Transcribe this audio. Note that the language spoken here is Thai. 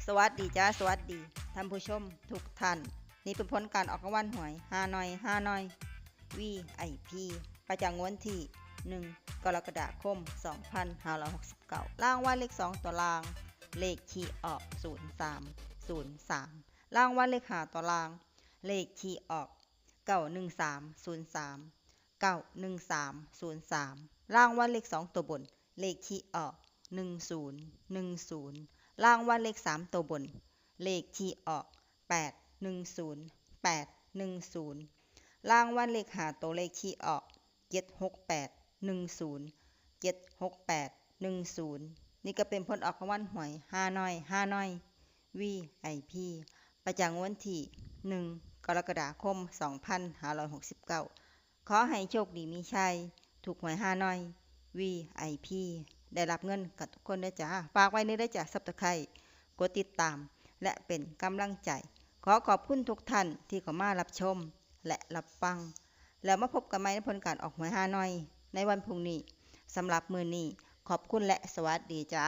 สวัสดีจ้าสวัสดีท่านผู้ชมทุกท่านนี่เป็นผลการออกรางวัลหวยฮานอย VIP ประจำงวดที่1กรกฎาคม2569รางวัลเลข2ตัวรางเลขที่ออก0303รางวัลเลข5ตัวรางเลขที่ออก91303 91303รางวัลเลข2ตัวบนเลขที่ออก1010รางวัลเลข3ตัวบนเลขที่ออก810810รางวัลเลข5ตัวเลขที่ออก76810 76810นี่ก็เป็นผลออกรางวัลหวยฮานอย VIP ประจำวันที่1กรกฎาคม2569ขอให้โชคดีมีชัยถูกหวยฮานอย VIP ได้รับเงินกับทุกคนด้วยจ้าฝากไว้ในได้จากSubscribeกดติดตามและเป็นกำลังใจขอบคุณทุกท่านที่เข้ามารับชมและรับฟังแล้วมาพบกันใหม่ในผลการออกหวยฮานอยในวันพรุ่งนี้สำหรับมื้อนี้ขอบคุณและสวัสดีจ้า